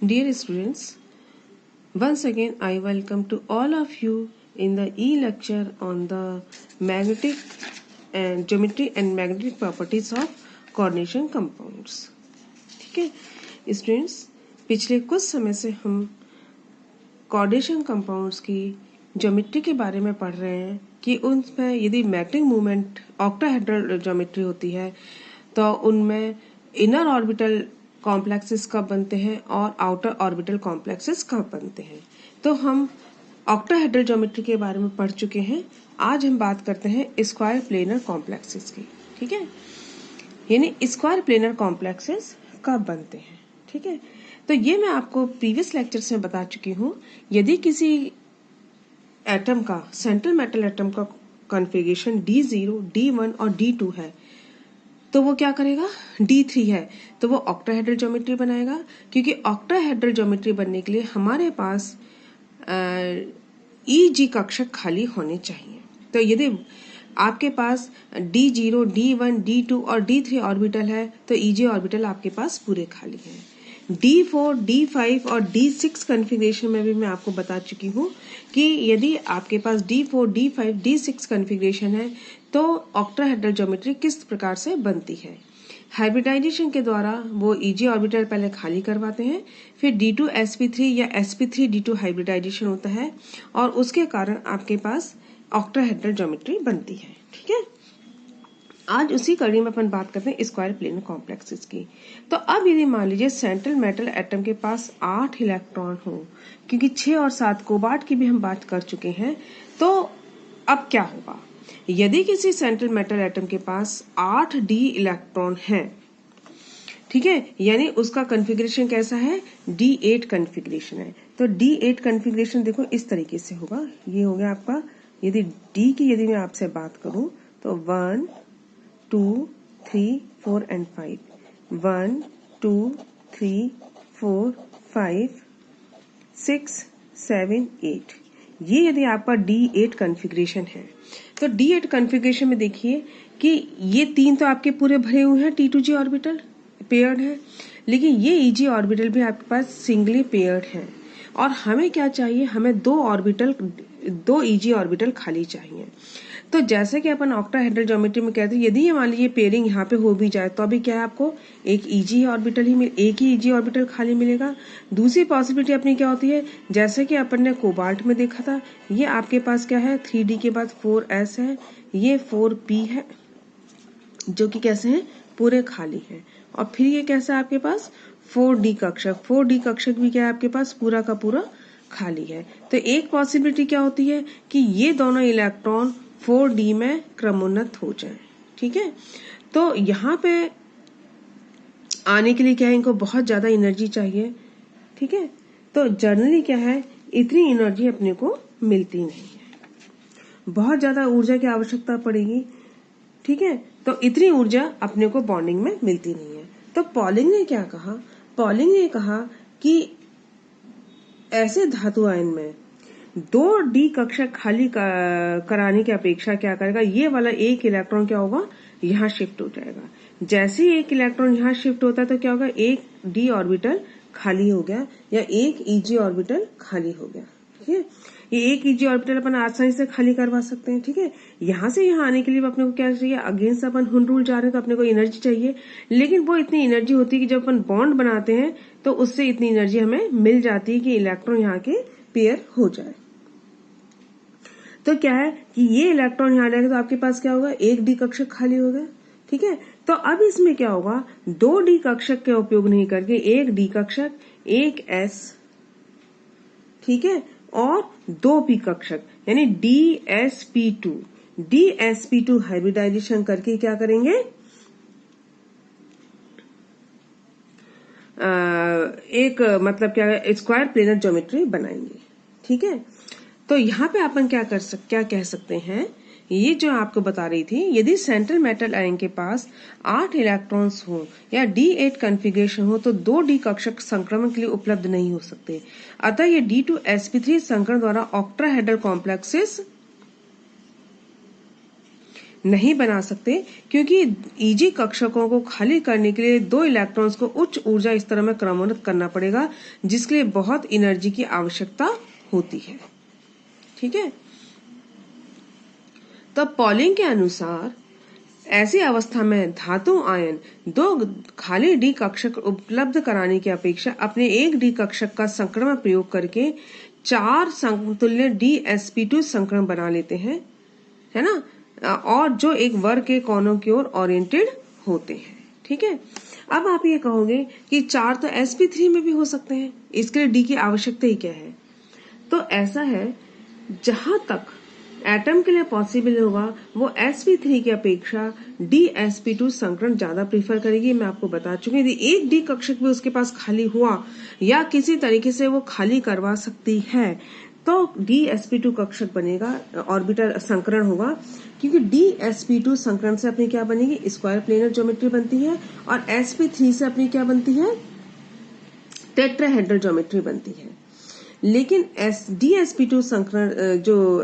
Dear students, once again I welcome to all of you in the e-lecture on the magnetic and geometry and magnetic properties of coordination compounds. ठीक है students, पिछले कुछ समय से हम coordination compounds की geometry के बारे में पढ़ रहे हैं कि उनमें यदि मैग्नेटिक मूवमेंट ऑक्टाहेड्रल ज्योमेट्री होती है तो उनमें इनर ऑर्बिटल कॉम्प्लेक्सेस कब बनते हैं और आउटर ऑर्बिटल कॉम्प्लेक्सेस कब बनते हैं। तो हम ऑक्टाहेड्रल ज्योमेट्री के बारे में पढ़ चुके हैं। आज हम बात करते हैं स्क्वायर प्लेनर कॉम्प्लेक्सेस की। ठीक है, यानी स्क्वायर प्लेनर कॉम्प्लेक्सेस कब बनते हैं। ठीक है, तो ये मैं आपको प्रीवियस लेक्चर्स में बता चुकी हूँ। यदि किसी एटम का, सेंट्रल मेटल एटम का कॉन्फ़िगरेशन D0, D1 और D2 है तो वो क्या करेगा, D3 है तो वो ऑक्टाहेड्रल ज्योमेट्री बनाएगा, क्योंकि ऑक्टाहेड्रल ज्योमेट्री बनने के लिए हमारे पास EG कक्षक खाली होने चाहिए। तो यदि आपके पास D0, D1, D2 और D3 ऑर्बिटल है तो EG ऑर्बिटल आपके पास पूरे खाली हैं। D4, D5 और D6 कॉन्फ़िगरेशन में भी मैं आपको बता चुकी हूँ कि यदि आपके पास D4, D5, D6 कॉन्फ़िगरेशन है तो ऑक्टाहेड्रल ज्योमेट्री किस प्रकार से बनती है। हाइब्रिडाइजेशन के द्वारा वो EG ऑर्बिटल पहले खाली करवाते हैं, फिर D2 sp3 या sp3 D2 हाइब्रिडाइजेशन होता है और उसके कारण आपके पास ऑक्टाहेड्रल ज्योमेट्री बनती है। ठीक है, आज उसी कड़ी में अपन बात करते हैं स्क्वायर प्लेनर कॉम्प्लेक्सेस की। तो अब यदि मान लीजिए सेंट्रल मेटल एटम के पास 8 इलेक्ट्रॉन हो, क्योंकि 6 और 7 कोबाल्ट की भी हम बात कर चुके हैं, तो अब क्या होगा यदि किसी सेंट्रल मेटल एटम के पास 8d इलेक्ट्रॉन है। ठीक है, यानी उसका कॉन्फ़िगरेशन कैसा है, D8 कॉन्फ़िगरेशन है। तो D8 कॉन्फ़िगरेशन देखो इस तरीके से होगा। ये हो गया आपका, यदि D की यदि मैं आपसे बात करूं तो 1, 2, 3, 4 and 5, 1, 2, 3, 4, 5, 6, 7, 8। ये यदि आपका D8 कॉन्फ़िगरेशन है तो D8 कॉन्फ़िगरेशन में देखिए कि ये 3 तो आपके पूरे भरे हुए हैं, T2G ऑर्बिटल पेयर्ड है, लेकिन ये EG ऑर्बिटल भी आपके पास सिंगली पेयर्ड है। और हमें क्या चाहिए, हमें दो EG ऑर्बिटल खाली चाहिए। तो जैसे कि अपन ऑक्टाहेड्रल ज्योमेट्री में कहते हैं, यदि ये मान लीजिए पेयरिंग यहाँ पे हो भी जाए तो अभी क्या है, आपको एक EG ऑर्बिटल ही एक ही EG ऑर्बिटल खाली मिलेगा। दूसरी पॉसिबिलिटी अपनी क्या होती है, जैसे कि अपन ने कोबाल्ट में देखा था, ये आपके पास क्या है, 3D के बाद 4s है, ये 4p है, जो कि कैसे हैं, पूरे खाली है। और फिर ये कैसा है आपके पास 4D कक्षक, 4D कक्षक भी क्या है आपके पास पूरा का पूरा खाली है। तो एक पॉसिबिलिटी क्या होती है कि ये दोनों इलेक्ट्रॉन 4D में क्रमोन्नत हो जाए। ठीक है, तो यहाँ पे आने के लिए क्या है, इनको बहुत ज्यादा एनर्जी चाहिए। ठीक है, तो जनरली क्या है, इतनी एनर्जी अपने को मिलती नहीं है, बहुत ज्यादा ऊर्जा की आवश्यकता पड़ेगी। ठीक है, तो इतनी ऊर्जा अपने को बॉन्डिंग में मिलती नहीं है। तो पॉलिंग ने क्या कहा, पॉलिंग ने कहा कि ऐसे धातु आयन में 2D कक्षक खाली कराने की अपेक्षा क्या करेगा, ये वाला एक इलेक्ट्रॉन क्या होगा, यहाँ शिफ्ट हो जाएगा। जैसे ही एक इलेक्ट्रॉन यहाँ शिफ्ट होता है तो क्या होगा, एक D ऑर्बिटल खाली हो गया या एक EG ऑर्बिटल खाली हो गया। ठीक है, ये एक EG ऑर्बिटल अपन आसानी से खाली करवा सकते हैं। ठीक है, यहाँ से यहाँ आने के लिए अपने को क्या चाहिए, अगेंस्ट अपन हुन रूल जा रहे हैं तो अपने को एनर्जी चाहिए, लेकिन वो इतनी एनर्जी होती है कि जब अपन बॉन्ड बनाते हैं तो उससे इतनी एनर्जी हमें मिल जाती है कि इलेक्ट्रॉन यहाँ के पेयर हो जाए। तो क्या है कि ये इलेक्ट्रॉन यहाँ जाएगा तो आपके पास क्या होगा, एक D कक्षक खाली होगा। ठीक है, तो अब इसमें क्या होगा, 2D कक्षक का उपयोग नहीं करके एक D कक्षक, एक S, ठीक है, और 2p कक्षक यानी DsP2 हाइब्रिडाइजेशन करके क्या करेंगे, एक मतलब क्या, स्क्वायर प्लेनर ज्योमेट्री बनाएंगे। ठीक है, तो यहाँ पे अपन क्या कह सकते हैं, ये जो आपको बता रही थी, यदि सेंट्रल मेटल आयन के पास 8 इलेक्ट्रॉन्स हो या D8 कॉन्फ़िगरेशन हो तो 2D कक्षक संक्रमण के लिए उपलब्ध नहीं हो सकते। अतः ये D2 sp3 संकरण द्वारा ऑक्टाहेड्रल कॉम्प्लेक्सेस नहीं बना सकते, क्योंकि Eg कक्षकों को खाली करने के लिए 2 इलेक्ट्रॉन्स को उच्च ऊर्जा स्तर में क्रमोन्नत करना पड़ेगा, जिसके लिए बहुत एनर्जी की आवश्यकता होती है। ठीक है, तो पॉलिंग के अनुसार ऐसी अवस्था में धातु आयन 2 खाली डी कक्षक उपलब्ध कराने की अपेक्षा अपने एक डी कक्षक का संकरण प्रयोग करके 4 समतुल्य DsP2 संकरण बना लेते हैं, है ना, और जो एक वर्ग के कोनों की ओर ओरिएंटेड होते हैं। ठीक है, अब आप ये कहोगे कि 4 तो sp3 में भी हो सकते हैं, इसके लिए डी की आवश्यकता ही क्या है? तो ऐसा है, जहां तक एटम के लिए पॉसिबल होगा वो sp3 की अपेक्षा DsP2 संकरण ज्यादा प्रीफर करेगी। मैं आपको बता चुकी, यदि एक डी कक्षक भी उसके पास खाली हुआ या किसी तरीके से वो खाली करवा सकती है तो DsP2 कक्षक बनेगा, ऑर्बिटल संकरण होगा, क्योंकि DsP2 संकरण से अपनी क्या बनेगी, स्क्वायर प्लेनर ज्योमेट्री बनती है, और sp3 से अपनी क्या बनती है, टेट्राहेड्रल ज्योमेट्री बनती है। लेकिन DsP2 संकरण जो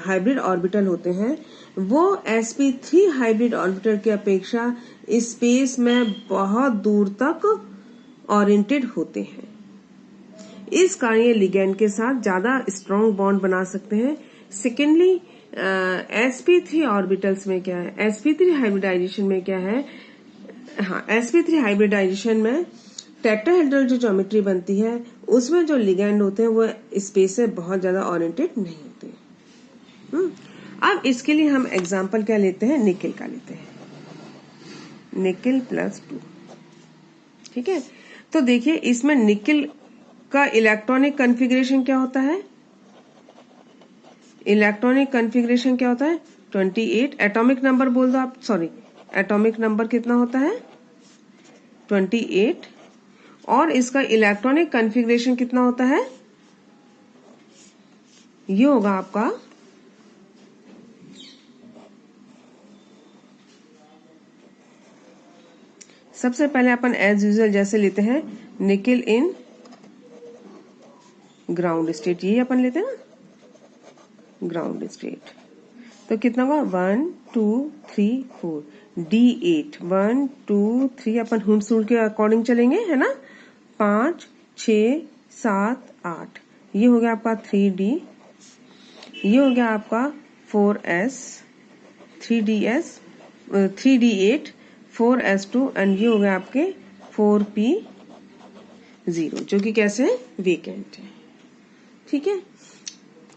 हाइब्रिड ऑर्बिटल होते हैं वो sp3 हाइब्रिड ऑर्बिटल की अपेक्षा स्पेस में बहुत दूर तक ओरिएंटेड होते हैं। इस कारण ये लिगैंड के साथ ज्यादा स्ट्रॉन्ग बॉन्ड बना सकते हैं। सेकेंडली sp3 ऑर्बिटल्स में क्या है, sp3 हाइब्रिडाइजेशन में क्या है, हाँ, sp3 हाइब्रिडाइजेशन में टेट्राहेड्रल जो ज्योमेट्री बनती है उसमें जो लिगैंड होते हैं वो स्पेस से बहुत ज्यादा ओरिएंटेड नहीं होते। अब इसके लिए हम एग्जांपल क्या लेते हैं, निकेल का लेते हैं, निकेल +2। ठीक है, तो देखिए इसमें निकेल का इलेक्ट्रॉनिक कॉन्फ़िगरेशन क्या होता है, इलेक्ट्रॉनिक कॉन्फ़िगरेशन क्या होता है 28, एटॉमिक नंबर बोल दो आप, सॉरी एटॉमिक नंबर कितना होता है 28, और इसका इलेक्ट्रॉनिक कॉन्फ़िगरेशन कितना होता है, ये होगा आपका सबसे पहले अपन एज यूजुअल जैसे लेते हैं निकेल इन ग्राउंड स्टेट, ये अपन लेते हैं ना ग्राउंड स्टेट, तो कितना होगा 1 2 3 4 D8 1 2 3, अपन हुंस रूल के अकॉर्डिंग चलेंगे, है ना, 5 6 7 8, ये हो गया आपका 3D, ये हो गया आपका 4S 3DS 3D8 4S2, and ये हो गया आपके 4P0 जो कि कैसे वेकेंट है। ठीक है,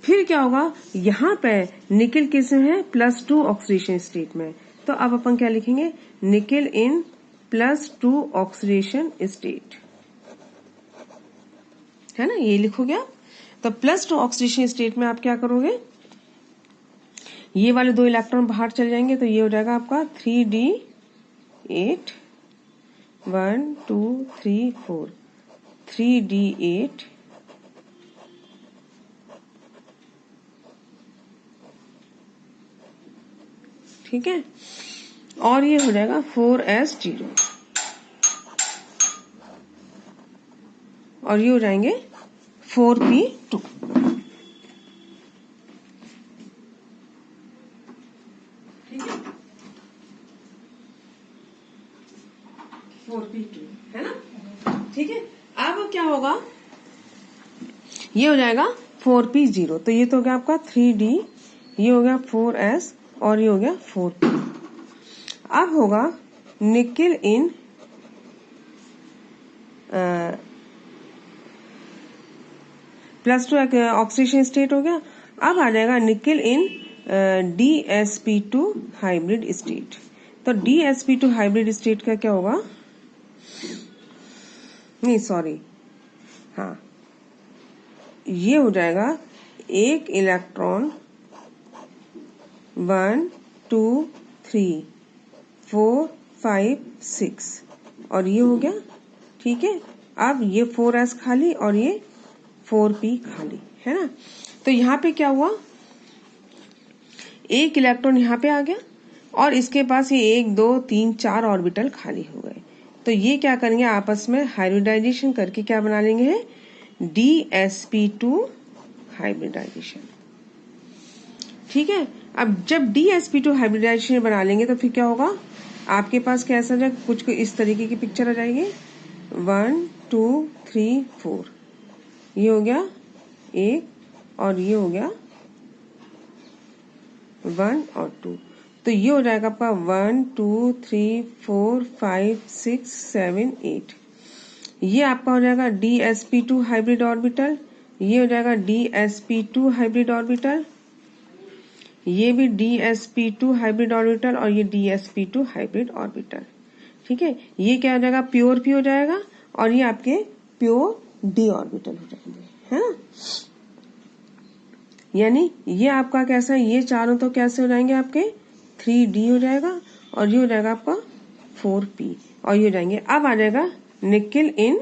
फिर क्या होगा, यहाँ पे निकेल किस में है +2 ऑक्सीडेशन स्टेट में, तो अब अपन क्या लिखेंगे, निकेल इन +2 ऑक्सीडेशन स्टेट, है ना, ये लिखोगे आप। तो +2 ऑक्सीडेशन स्टेट में आप क्या करोगे, ये वाले 2 इलेक्ट्रॉन बाहर चले जाएंगे, तो ये हो जाएगा आपका 3D8 1 2 3 4 3D8 ठीक है, और ये हो जाएगा 4S0, और ये हो जाएंगे 4P2। ठीक है, 4P2 है ना। ठीक है, अब क्या होगा, ये हो जाएगा 4P0, तो ये तो हो गया आपका 3D, ये हो गया 4S, और ये हो गया 4P। अब होगा निकेल इन +2 ऑक्सीडेशन स्टेट हो गया। अब आ जाएगा निकेल इन DsP2 हाइब्रिड स्टेट, तो DsP2 हाइब्रिड स्टेट का क्या होगा, नहीं सॉरी, हाँ, ये हो जाएगा एक इलेक्ट्रॉन 1 2 3 4 5 6, और ये हो गया। ठीक है, अब ये 4S खाली और ये 4P खाली, है ना, तो यहाँ पे क्या हुआ, एक इलेक्ट्रॉन यहाँ पे आ गया और इसके पास ये 1 2 3 4 ऑर्बिटल खाली हो गए, तो ये क्या करेंगे, आपस में हाइब्रिडाइजेशन करके क्या बना लेंगे, DsP2 हाइब्रिडाइजेशन। ठीक है, अब जब DsP2 हाइब्रिडाइजेशन बना लेंगे तो फिर क्या होगा, आपके पास कैसा जाए, कुछ इस तरीके की पिक्चर आ जाएगी। 1 2 3 4 ये हो गया एक, और ये हो गया 1 और 2। तो ये हो जाएगा आपका 1 2 3 4 5 6 7 8। ये आपका हो जाएगा DsP2 हाइब्रिड ऑर्बिटल, ये हो जाएगा DsP2 हाइब्रिड ऑर्बिटल, ये भी DsP2 हाइब्रिड ऑर्बिटल, और ये DsP2 हाइब्रिड ऑर्बिटल। ठीक है, ये क्या हो जाएगा, प्योर P हो जाएगा, और ये आपके प्योर D ऑर्बिटल हो जाएंगे, है ना। यानी ये आपका कैसा, ये चारों तो कैसे हो जाएंगे आपके 3D हो जाएगा, और ये हो जाएगा आपका 4P, और ये हो जाएंगे। अब आ जाएगा निकेल इन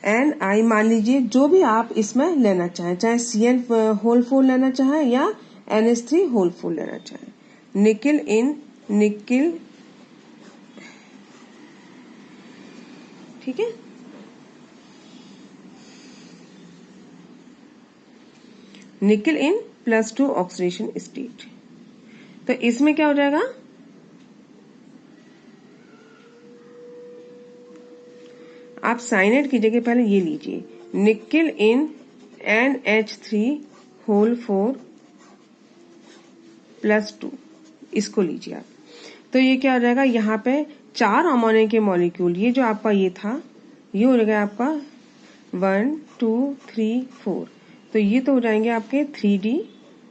Ni, मान लीजिए जो भी आप इसमें लेना चाहें, चाहे Cl होल 4 लेना चाहें या NH3 होल 4 लेना चाहें। निकेल इन निकेल, ठीक है, निकेल इन +2 ऑक्सीडेशन स्टेट। तो इसमें क्या हो जाएगा, आप साइनेट की जगह पहले ये लीजिए, निकेल इन NH3 होल 4 +2, इसको लीजिए आप। तो ये क्या हो जाएगा, यहाँ पे 4 अमोनिया के मॉलिक्यूल, ये जो आपका ये था, ये हो जाएगा आपका 1 2 3 4। तो ये तो हो जाएंगे आपके 3D,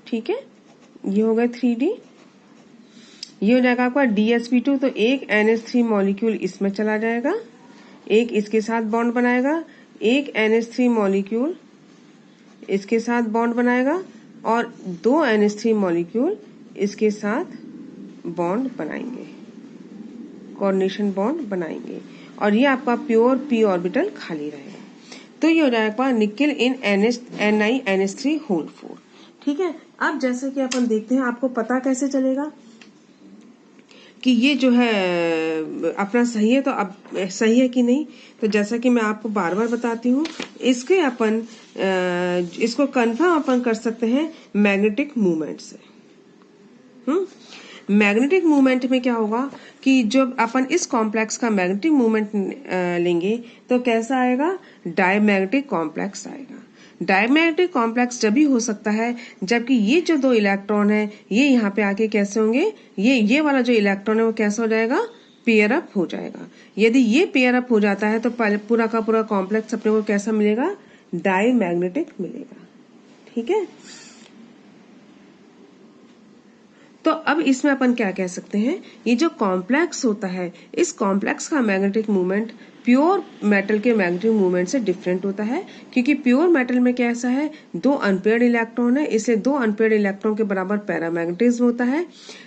ठीक है, ये हो गए 3D। ये हो जाएगा आपका DsP2, तो एक NH3 मॉलिक्यूल इसमें चला जाएगा, एक इसके साथ बॉन्ड बनाएगा, एक NH3 मॉलिक्यूल इसके साथ बॉन्ड बनाएगा, और 2 NH3 मॉलिक्यूल इसके साथ बॉन्ड बनाएंगे, कोऑर्डिनेशन बॉन्ड बनाएंगे, और ये आपका प्योर P ऑर्बिटल खाली रहेगा। तो ये हो जाएगा निकेल इन NiNH3 होल 4। ठीक है, अब जैसे कि अपन देखते हैं, आपको पता कैसे चलेगा कि ये जो है अपना सही है, तो अब सही है कि नहीं। तो जैसा कि मैं आपको बार बार बताती हूँ, इसके अपन इसको कंफर्म अपन कर सकते हैं मैग्नेटिक मूवमेंट से। मैग्नेटिक मूवमेंट में क्या होगा कि जब अपन इस कॉम्प्लेक्स का मैग्नेटिक मूवमेंट लेंगे तो कैसा आएगा, डायमैग्नेटिक कॉम्प्लेक्स आएगा। डायमैग्नेटिक कॉम्प्लेक्स जब भी हो सकता है जबकि ये जो 2 इलेक्ट्रॉन है ये यहाँ पे आके कैसे होंगे, ये वाला जो इलेक्ट्रॉन है वो कैसा हो जाएगा, पेयर अप हो जाएगा। यदि ये पेयर अप हो जाता है तो पूरा का पूरा कॉम्प्लेक्स अपने को कैसा मिलेगा, डायमैग्नेटिक मिलेगा। ठीक है, तो अब इसमें अपन क्या कह सकते हैं, ये जो कॉम्प्लेक्स होता है, इस कॉम्प्लेक्स का मैग्नेटिक मूवमेंट प्योर मेटल के मैग्नेटिक मूवमेंट से डिफरेंट होता है, क्योंकि प्योर मेटल में कैसा है, 2 अनपेयर्ड इलेक्ट्रॉन है, इसलिए 2 अनपेयर्ड इलेक्ट्रॉन के बराबर पैरामैग्नेटिज्म होता है,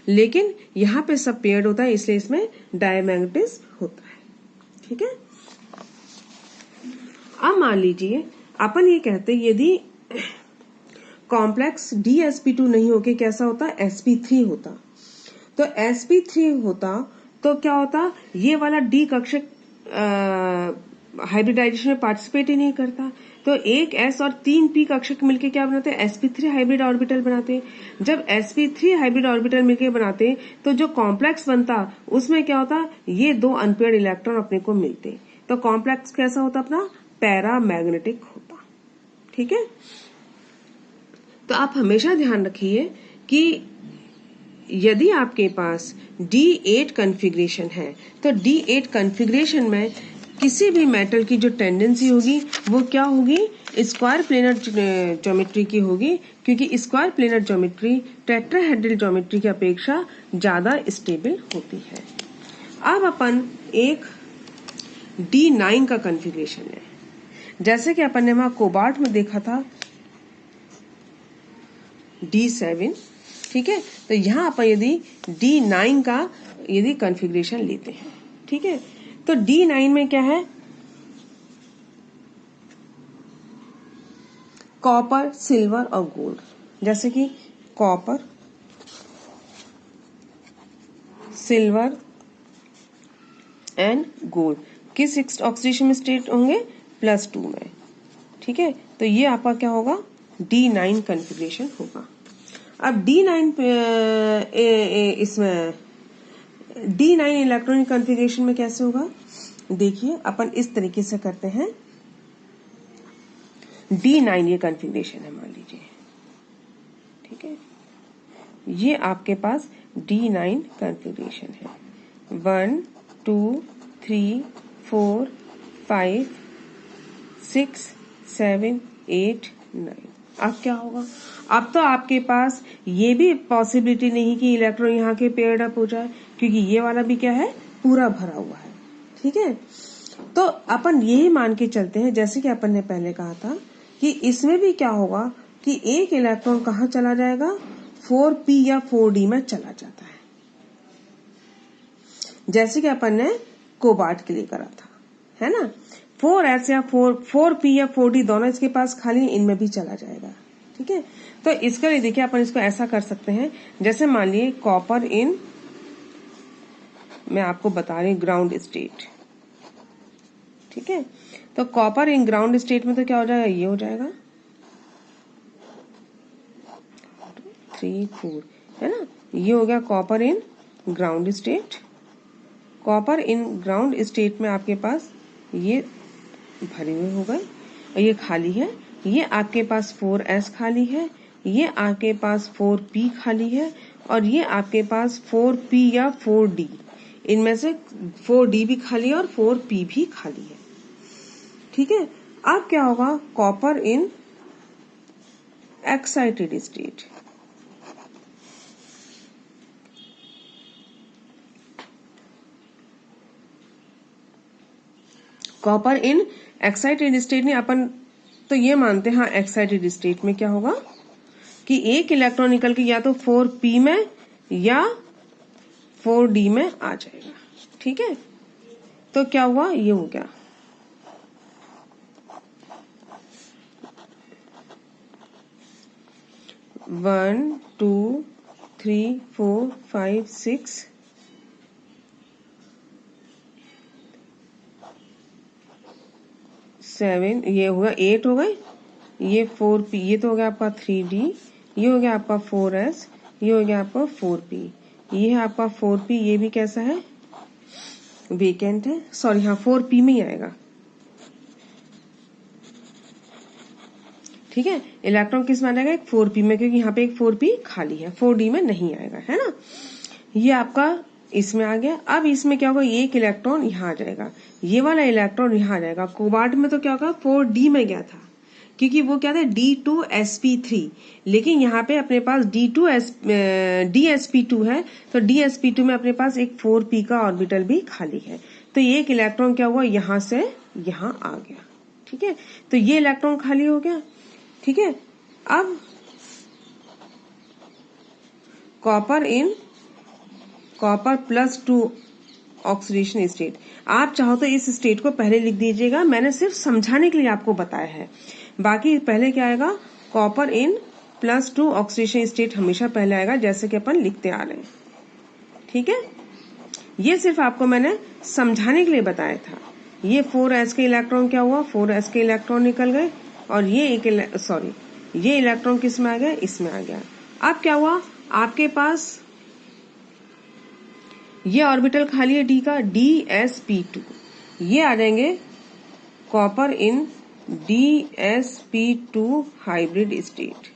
लेकिन यहाँ पे सब पेयर्ड होता है, इसलिए इसमें डायमैग्नेटिज्म होता है। ठीक है, अब मान लीजिए अपन ये कहते हैं यदि कॉम्प्लेक्स DsP2 नहीं होके कैसा होता, sp3 होता, तो sp3 होता तो क्या होता, ये वाला D कक्षक हाइब्रिडाइजेशन में पार्टिसिपेट ही नहीं करता, तो एक S और 3 P कक्षक मिलके क्या बनाते हैं, sp3 हाइब्रिड ऑर्बिटल बनाते हैं। जब sp3 हाइब्रिड ऑर्बिटल मिलके बनाते तो जो कॉम्प्लेक्स बनता उसमें क्या होता, ये 2 अनपेयर्ड इलेक्ट्रॉन अपने को मिलते, तो कॉम्प्लेक्स कैसा होता अपना, पैरामैग्नेटिक होता। ठीक है, तो आप हमेशा ध्यान रखिए कि यदि आपके पास D8 कॉन्फ़िगरेशन है तो D8 कॉन्फ़िगरेशन में किसी भी मेटल की जो टेंडेंसी होगी वो क्या होगी, स्क्वायर प्लेनर ज्योमेट्री की होगी, क्योंकि square planar geometry tetrahedral geometry की अपेक्षा ज्यादा स्टेबल होती है। अब अपन एक D9 का कॉन्फ़िगरेशन है, जैसे कि अपन ने वहां कोबाल्ट में देखा था D7, ठीक है, तो यहाँ अपन यदि D9 का यदि कॉन्फ़िगरेशन लेते हैं, ठीक है, तो D9 में क्या है, कॉपर, सिल्वर और गोल्ड, जैसे कि कॉपर, सिल्वर एंड गोल्ड किस ऑक्सीडेशन में स्टेट होंगे, +2 में। ठीक है, तो ये आपका क्या होगा, D9 कॉन्फ़िगरेशन होगा। अब D9 इसमें D9 इलेक्ट्रॉनिक कॉन्फ़िगरेशन में कैसे होगा, देखिए अपन इस तरीके से करते हैं। D9 ये कॉन्फ़िगरेशन है मान लीजिए, ठीक है, ये आपके पास D9 कॉन्फ़िगरेशन है। 1 2 3 4 5 6 7 8 9। अब क्या होगा, अब तो आपके पास ये भी पॉसिबिलिटी नहीं कि इलेक्ट्रॉन यहाँ के पेयर्ड अप हो जाए, क्योंकि ये वाला भी क्या है, पूरा भरा हुआ है, ठीक है। तो अपन यही मान के चलते हैं, जैसे कि अपन ने पहले कहा था कि इसमें भी क्या होगा कि एक इलेक्ट्रॉन कहाँ चला जाएगा, 4p या 4d में चला जाता है, जैसे कि अपन ने कोबाल्ट के लिए करा था, है ना। 4s या 4p या 4d दोनों इसके पास खाली, इनमें भी चला जाएगा, ठीक है। तो इसके लिए देखिए अपन इसको ऐसा कर सकते हैं, जैसे मान लिए कॉपर इन, मैं आपको बता रही हूँ ग्राउंड स्टेट, ठीक है। तो कॉपर इन ग्राउंड स्टेट में तो क्या हो जाएगा, ये हो जाएगा 3 4, है ना। ये हो गया copper in ground state. Copper in ground state में आपके पास ये भरे हुए हो गए और ये खाली है। ये आपके पास 4s खाली है, ये आपके पास 4p खाली है, और ये आपके पास 4p या 4d, इनमें से 4d भी खाली है और 4p भी खाली है, ठीक है। अब क्या होगा, copper in excited state, copper in excited state में अपन तो ये मानते हैं, हाँ एक्साइटेड स्टेट में क्या होगा कि एक इलेक्ट्रॉन निकल के या तो 4p में या 4d में आ जाएगा, ठीक है। तो क्या हुआ, ये हो गया 1 2 3 4 5 6 7, ये होगा 8 हो गए, ये 4p, ये तो हो गया आपका 3d, ये हो गया आपका 4s, ये हो गया आपका 4p, ये है आपका 4p, ये भी कैसा है, वेकेंट है, सॉरी हाँ 4p में ही आएगा, ठीक है। इलेक्ट्रॉन किस में आ जाएगा, एक 4p में, क्योंकि यहाँ पे एक 4p खाली है, 4d में नहीं आएगा, है ना। ये आपका इसमें आ गया। अब इसमें क्या होगा, एक इलेक्ट्रॉन यहाँ आ जाएगा, ये वाला इलेक्ट्रॉन यहाँ आ जाएगा। कोबाल्ट में तो क्या होगा, 4d में गया था, क्योंकि वो क्या था D2sp3, लेकिन यहाँ पे अपने पास DsP2 है, तो DsP2 में अपने पास एक 4p का ऑर्बिटल भी खाली है, तो ये एक इलेक्ट्रॉन क्या हुआ, यहाँ से यहाँ आ गया, ठीक है। तो ये इलेक्ट्रॉन खाली हो गया, ठीक है। अब कॉपर +2 ऑक्सीडेशन स्टेट, आप चाहो तो इस स्टेट को पहले लिख दीजिएगा, मैंने सिर्फ समझाने के लिए आपको बताया है। बाकी पहले क्या आएगा, कॉपर इन +2 ऑक्सीडेशन स्टेट हमेशा पहले आएगा, जैसे कि अपन लिखते आ रहे हैं, ठीक है। ये सिर्फ आपको मैंने समझाने के लिए बताया था। ये 4s के इलेक्ट्रॉन क्या हुआ, 4s के इलेक्ट्रॉन निकल गए, और ये ये इलेक्ट्रॉन किस में आ गया, इसमें आ गया। अब क्या हुआ, आपके पास ये ऑर्बिटल खाली है d का, DsP2, ये आ जाएंगे कॉपर इन DsP2 हाइब्रिड स्टेट।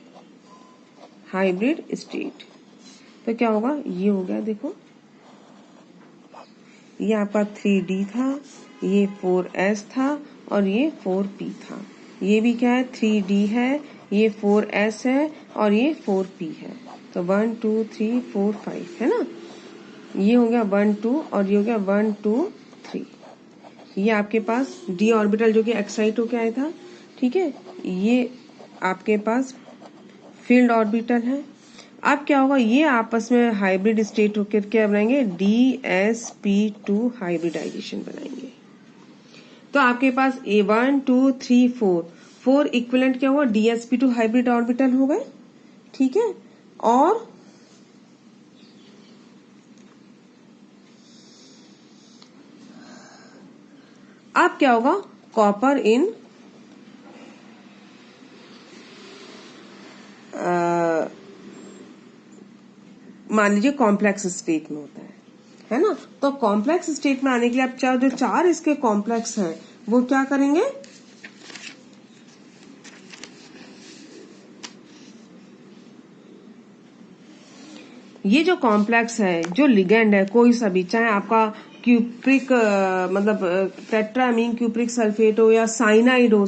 तो क्या होगा, ये हो गया, देखो ये आपका 3d था, ये 4s था, और ये 4p था। ये भी क्या है, 3d है, ये 4s है, और ये 4p है। तो 1 2 3 4 5 है ना, ये हो गया 1 2, और ये हो गया 1 2 3। ये आपके पास d ऑर्बिटल जो कि एक्साइट होके आया था, ठीक है। ये आपके पास फील्ड ऑर्बिटल है। अब क्या होगा, ये आपस में हाइब्रिड स्टेट होकर क्या बनाएंगे, DsP2 हाइब्रिडाइजेशन बनाएंगे। तो आपके पास A1 2 3 4 इक्विवेलेंट क्या हुआ, DsP2 हाइब्रिड ऑर्बिटल हो गए, ठीक है। और अब क्या होगा, कॉपर इन मान लीजिए कॉम्प्लेक्स स्टेट में होता है ना। तो कॉम्प्लेक्स स्टेट में आने के लिए आप जो चार इसके कॉम्प्लेक्स हैं वो क्या करेंगे, ये जो कॉम्प्लेक्स है, जो लिगेंड है कोई सा भी, चाहे आपका क्यूप्रिक मतलब टेट्रामीन क्यूप्रिक सल्फेट हो या साइनाइड हो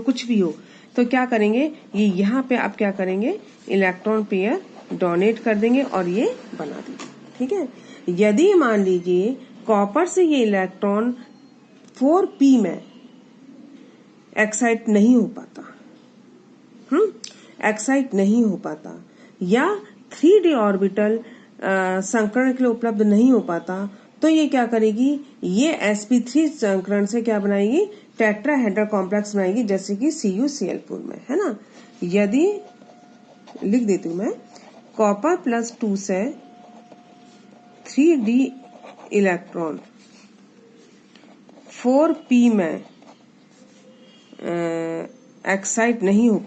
कुछ भी हो, तो क्या करेंगे, ये यहाँ पे आप क्या करेंगे, इलेक्ट्रॉन पेयर डोनेट कर देंगे और ये बना देंगे। ठीक है। यदि मान लीजिए कॉपर से ये इलेक्ट्रॉन 4p में एक्साइट नहीं हो पाता, एक्साइट नहीं हो पाता, या 3d ऑर्बिटल संकरण के लिए उपलब्ध नहीं हो पाता, तो ये क्या करेगी, ये sp3 संकरण से क्या बनाएगी, टेट्राहेड्रल कॉम्प्लेक्स बनाएगी, जैसे कि CuCl4 में, है ना। यदि लिख देती हूं मैं, कॉपर प्लस 2 से 3d इलेक्ट्रॉन 4p में एक्साइट नहीं हो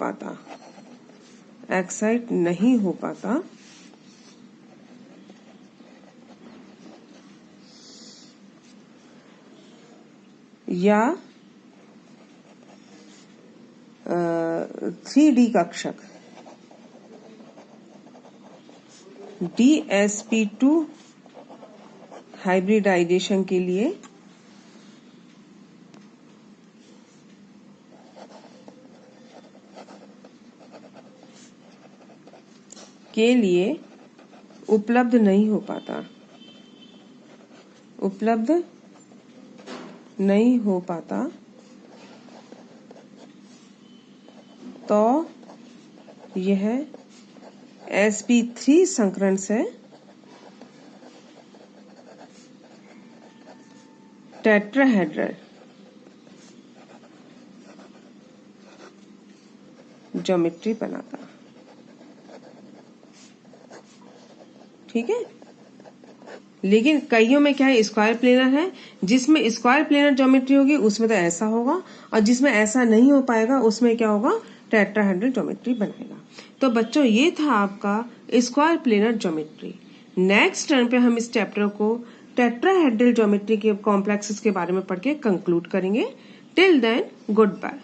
पाता, या 3d कक्षक dsp2 हाइब्रिडाइजेशन के लिए उपलब्ध नहीं हो पाता, तो यह sp3 संकरण से टेट्राहेड्रल ज्योमेट्री बनाता। ठीक है। लेकिन कईयों में क्या है, स्क्वायर प्लेनर है, जिसमें स्क्वायर प्लेनर ज्योमेट्री होगी उसमें तो ऐसा होगा, और जिसमें ऐसा नहीं हो पाएगा उसमें क्या होगा, टेट्राहेड्रल ज्योमेट्री बनाएगा। तो बच्चों ये था आपका square planar geometry. Next turn पे हम इस चैप्टर को टेट्राहेड्रल ज्योमेट्री के कॉम्प्लेक्सेस के बारे में पढ़ के कंक्लूड करेंगे। Till then good bye.